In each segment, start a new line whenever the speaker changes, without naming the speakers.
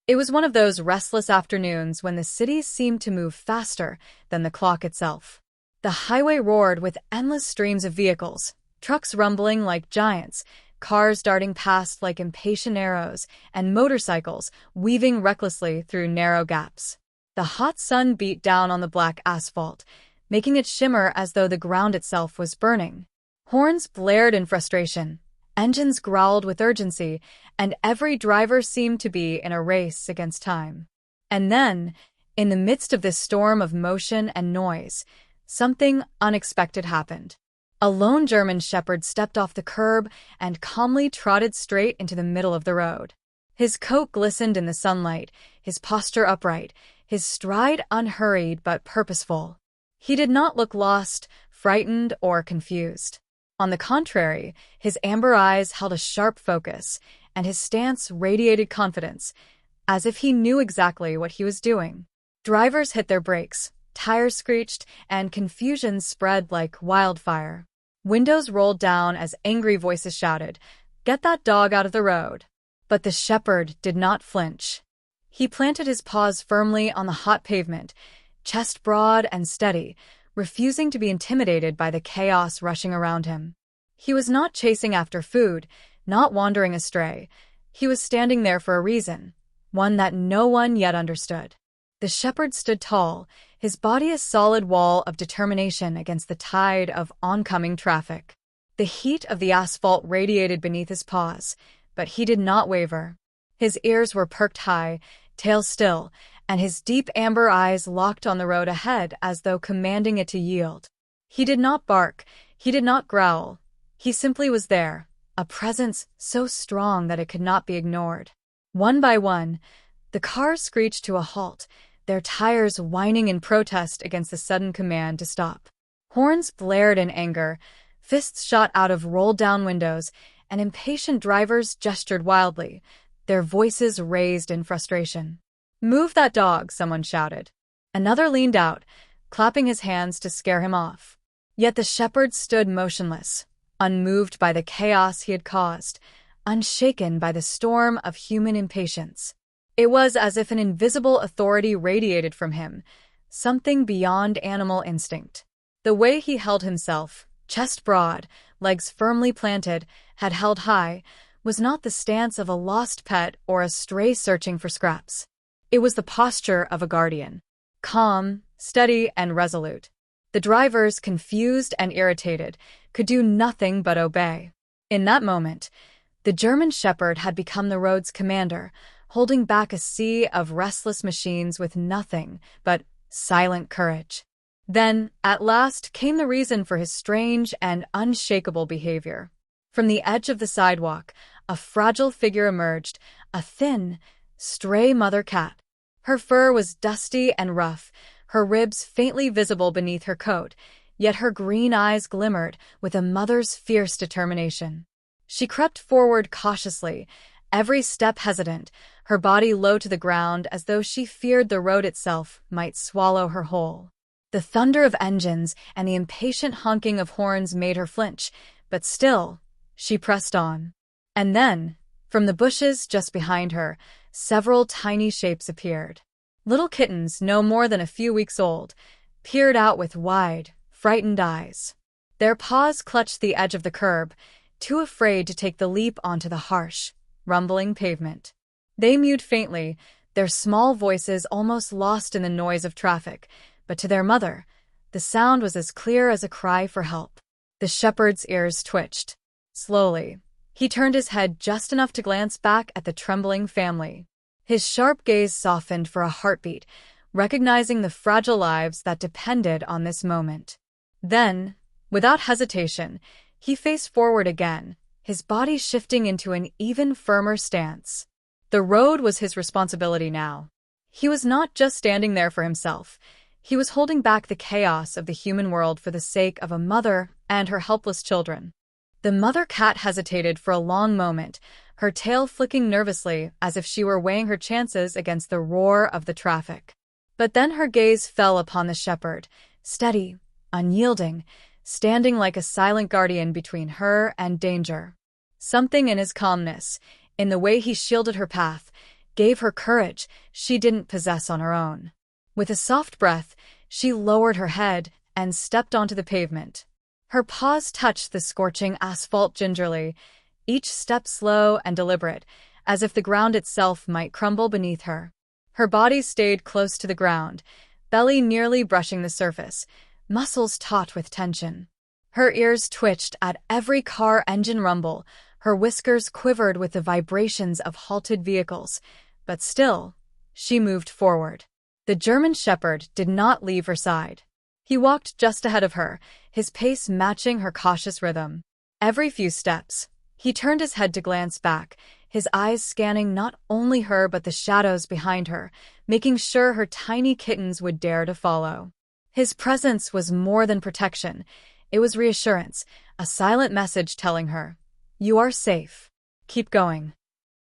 It was one of those restless afternoons when the city seemed to move faster than the clock itself. The highway roared with endless streams of vehicles, trucks rumbling like giants, cars darting past like impatient arrows, and motorcycles weaving recklessly through narrow gaps. The hot sun beat down on the black asphalt, making it shimmer as though the ground itself was burning. Horns blared in frustration, engines growled with urgency, and every driver seemed to be in a race against time. And then, in the midst of this storm of motion and noise, something unexpected happened. A lone German shepherd stepped off the curb and calmly trotted straight into the middle of the road. His coat glistened in the sunlight, his posture upright, his stride unhurried but purposeful. He did not look lost, frightened, or confused. On the contrary, his amber eyes held a sharp focus, and his stance radiated confidence, as if he knew exactly what he was doing. Drivers hit their brakes, tires screeched, and confusion spread like wildfire. Windows rolled down as angry voices shouted, "Get that dog out of the road!" But the shepherd did not flinch. He planted his paws firmly on the hot pavement, chest broad and steady, refusing to be intimidated by the chaos rushing around him. He was not chasing after food, not wandering astray. He was standing there for a reason, one that no one yet understood. The shepherd stood tall, his body a solid wall of determination against the tide of oncoming traffic. The heat of the asphalt radiated beneath his paws, but he did not waver. His ears were perked high, tail still, and his deep amber eyes locked on the road ahead as though commanding it to yield. He did not bark, he did not growl. He simply was there, a presence so strong that it could not be ignored. One by one, the cars screeched to a halt, their tires whining in protest against the sudden command to stop. Horns blared in anger, fists shot out of rolled-down windows, and impatient drivers gestured wildly, their voices raised in frustration. "Move that dog," someone shouted. Another leaned out, clapping his hands to scare him off. Yet the shepherd stood motionless, unmoved by the chaos he had caused, unshaken by the storm of human impatience. It was as if an invisible authority radiated from him, something beyond animal instinct. The way he held himself, chest broad, legs firmly planted, head held high, was not the stance of a lost pet or a stray searching for scraps. It was the posture of a guardian, calm, steady, and resolute. The drivers, confused and irritated, could do nothing but obey. In that moment, the German shepherd had become the road's commander, holding back a sea of restless machines with nothing but silent courage. Then, at last, came the reason for his strange and unshakable behavior. From the edge of the sidewalk, a fragile figure emerged, a thin, stray mother cat. Her fur was dusty and rough, her ribs faintly visible beneath her coat, yet her green eyes glimmered with a mother's fierce determination. She crept forward cautiously, every step hesitant, her body low to the ground as though she feared the road itself might swallow her whole. The thunder of engines and the impatient honking of horns made her flinch, but still, she pressed on. And then, from the bushes just behind her, several tiny shapes appeared. Little kittens, no more than a few weeks old, peered out with wide, frightened eyes. Their paws clutched the edge of the curb, too afraid to take the leap onto the harsh, rumbling pavement. They mewed faintly, their small voices almost lost in the noise of traffic, but to their mother, the sound was as clear as a cry for help. The shepherd's ears twitched. Slowly, he turned his head just enough to glance back at the trembling family. His sharp gaze softened for a heartbeat, recognizing the fragile lives that depended on this moment. Then, without hesitation, he faced forward again, his body shifting into an even firmer stance. The road was his responsibility now. He was not just standing there for himself. He was holding back the chaos of the human world for the sake of a mother and her helpless children. The mother cat hesitated for a long moment, her tail flicking nervously as if she were weighing her chances against the roar of the traffic. But then her gaze fell upon the shepherd, steady, unyielding, standing like a silent guardian between her and danger. Something in his calmness, in the way he shielded her path, gave her courage she didn't possess on her own. With a soft breath, she lowered her head and stepped onto the pavement. Her paws touched the scorching asphalt gingerly, each step slow and deliberate, as if the ground itself might crumble beneath her. Her body stayed close to the ground, belly nearly brushing the surface, muscles taut with tension. Her ears twitched at every car engine rumble, her whiskers quivered with the vibrations of halted vehicles, but still, she moved forward. The German Shepherd did not leave her side. He walked just ahead of her, his pace matching her cautious rhythm. Every few steps, he turned his head to glance back, his eyes scanning not only her but the shadows behind her, making sure her tiny kittens would dare to follow. His presence was more than protection. It was reassurance, a silent message telling her, "You are safe. Keep going."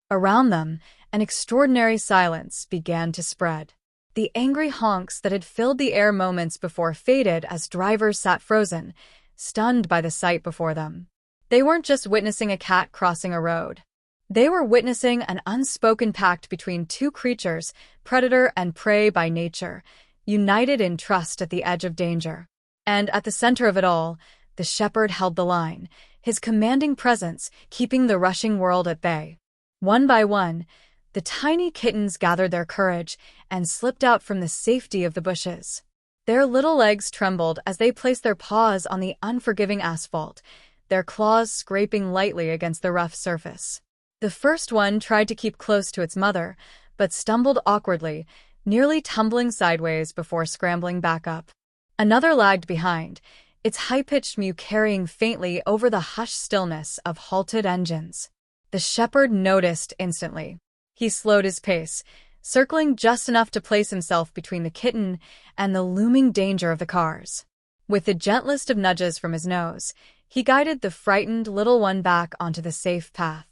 Around them, an extraordinary silence began to spread. The angry honks that had filled the air moments before faded as drivers sat frozen, stunned by the sight before them. They weren't just witnessing a cat crossing a road. They were witnessing an unspoken pact between two creatures, predator and prey by nature, united in trust at the edge of danger. And at the center of it all, the shepherd held the line, his commanding presence keeping the rushing world at bay. One by one, the tiny kittens gathered their courage and slipped out from the safety of the bushes. Their little legs trembled as they placed their paws on the unforgiving asphalt, their claws scraping lightly against the rough surface. The first one tried to keep close to its mother, but stumbled awkwardly, nearly tumbling sideways before scrambling back up. Another lagged behind, its high-pitched mew carrying faintly over the hushed stillness of halted engines. The shepherd noticed instantly. He slowed his pace, circling just enough to place himself between the kitten and the looming danger of the cars. With the gentlest of nudges from his nose, he guided the frightened little one back onto the safe path.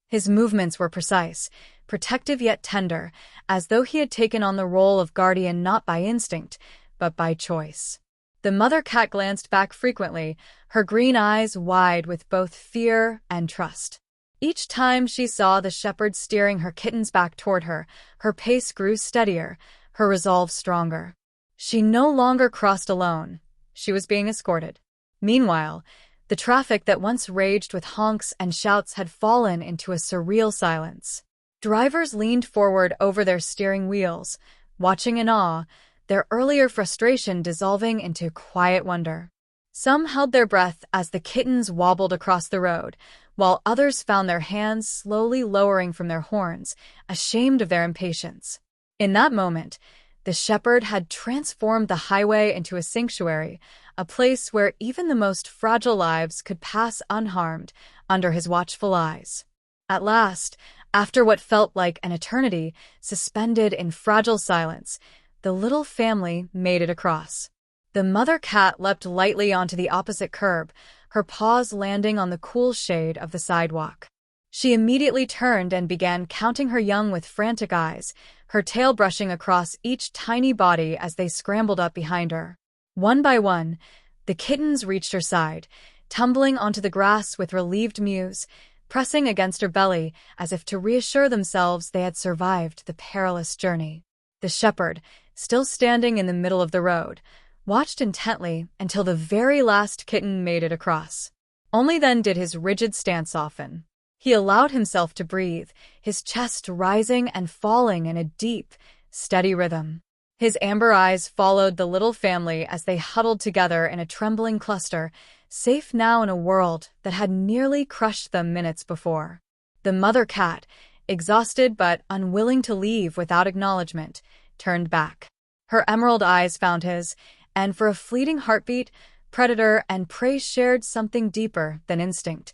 His movements were precise, protective yet tender, as though he had taken on the role of guardian not by instinct, but by choice. The mother cat glanced back frequently, her green eyes wide with both fear and trust. Each time she saw the shepherd steering her kittens back toward her, her pace grew steadier, her resolve stronger. She no longer crossed alone. She was being escorted. Meanwhile, the traffic that once raged with honks and shouts had fallen into a surreal silence. Drivers leaned forward over their steering wheels, watching in awe, their earlier frustration dissolving into quiet wonder. Some held their breath as the kittens wobbled across the road, while others found their hands slowly lowering from their horns, ashamed of their impatience. In that moment, the shepherd had transformed the highway into a sanctuary, a place where even the most fragile lives could pass unharmed under his watchful eyes. At last, after what felt like an eternity, suspended in fragile silence, the little family made it across. The mother cat leapt lightly onto the opposite curb, her paws landing on the cool shade of the sidewalk. She immediately turned and began counting her young with frantic eyes, her tail brushing across each tiny body as they scrambled up behind her. One by one, the kittens reached her side, tumbling onto the grass with relieved mews, pressing against her belly as if to reassure themselves they had survived the perilous journey. The shepherd, still standing in the middle of the road, watched intently until the very last kitten made it across. Only then did his rigid stance soften. He allowed himself to breathe, his chest rising and falling in a deep, steady rhythm. His amber eyes followed the little family as they huddled together in a trembling cluster, safe now in a world that had nearly crushed them minutes before. The mother cat, exhausted but unwilling to leave without acknowledgement, turned back. Her emerald eyes found his, and for a fleeting heartbeat, predator and prey shared something deeper than instinct,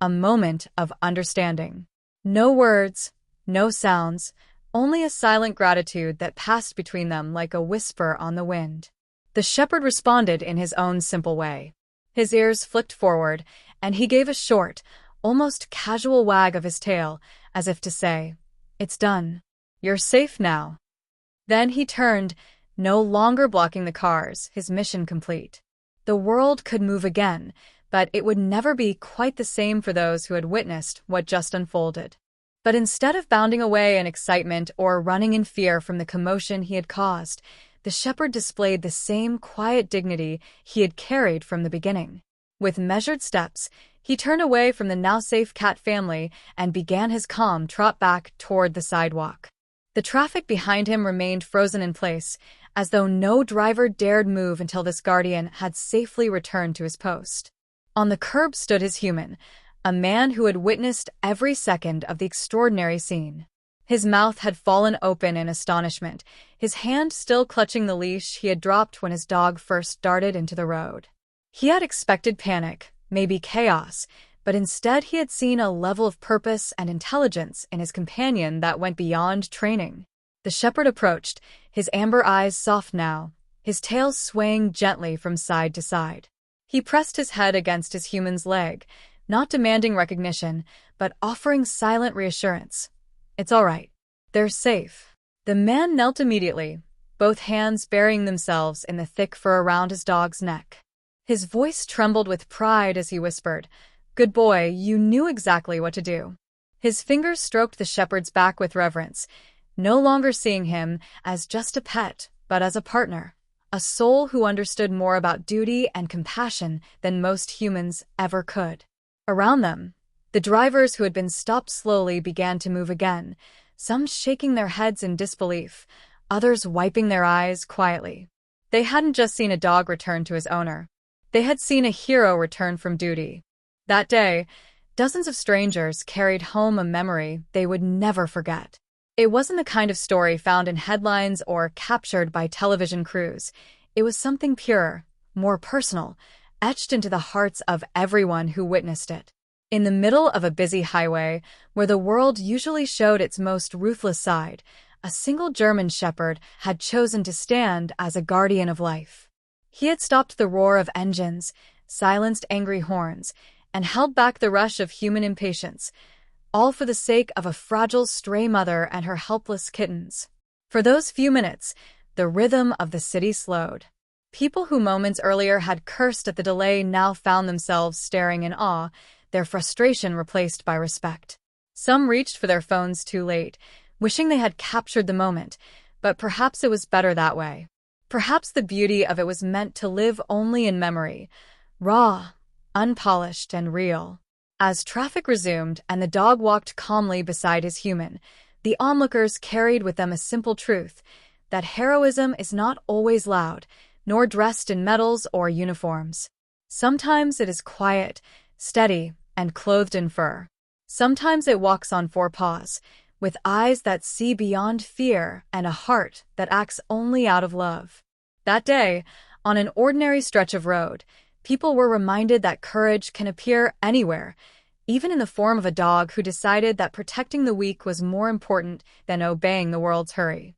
a moment of understanding. No words, no sounds, only a silent gratitude that passed between them like a whisper on the wind. The shepherd responded in his own simple way. His ears flicked forward, and he gave a short, almost casual wag of his tail, as if to say, "It's done. You're safe now." Then he turned, no longer blocking the cars, his mission complete. The world could move again, but it would never be quite the same for those who had witnessed what just unfolded. But instead of bounding away in excitement or running in fear from the commotion he had caused, the shepherd displayed the same quiet dignity he had carried from the beginning. With measured steps, he turned away from the now-safe cat family and began his calm trot back toward the sidewalk. The traffic behind him remained frozen in place, as though no driver dared move until this guardian had safely returned to his post. On the curb stood his human, a man who had witnessed every second of the extraordinary scene. His mouth had fallen open in astonishment, his hand still clutching the leash he had dropped when his dog first darted into the road. He had expected panic, maybe chaos, but instead he had seen a level of purpose and intelligence in his companion that went beyond training. The shepherd approached, his amber eyes soft now, his tail swaying gently from side to side. He pressed his head against his human's leg, not demanding recognition, but offering silent reassurance. "It's all right. They're safe." The man knelt immediately, both hands burying themselves in the thick fur around his dog's neck. His voice trembled with pride as he whispered, "Good boy, you knew exactly what to do." His fingers stroked the shepherd's back with reverence, no longer seeing him as just a pet, but as a partner, a soul who understood more about duty and compassion than most humans ever could. Around them, the drivers who had been stopped slowly began to move again, some shaking their heads in disbelief, others wiping their eyes quietly. They hadn't just seen a dog return to his owner. They had seen a hero return from duty. That day, dozens of strangers carried home a memory they would never forget. It wasn't the kind of story found in headlines or captured by television crews. It was something purer, more personal, etched into the hearts of everyone who witnessed it. In the middle of a busy highway, where the world usually showed its most ruthless side, a single German shepherd had chosen to stand as a guardian of life. He had stopped the roar of engines, silenced angry horns, and held back the rush of human impatience, all for the sake of a fragile stray mother and her helpless kittens. For those few minutes, the rhythm of the city slowed. People who moments earlier had cursed at the delay now found themselves staring in awe, their frustration replaced by respect. Some reached for their phones too late, wishing they had captured the moment, but perhaps it was better that way. Perhaps the beauty of it was meant to live only in memory, raw, unpolished, and real. As traffic resumed and the dog walked calmly beside his human, the onlookers carried with them a simple truth, that heroism is not always loud, nor dressed in medals or uniforms. Sometimes it is quiet, steady, and clothed in fur. Sometimes it walks on four paws, with eyes that see beyond fear and a heart that acts only out of love. That day, on an ordinary stretch of road, people were reminded that courage can appear anywhere, even in the form of a dog who decided that protecting the weak was more important than obeying the world's hurry.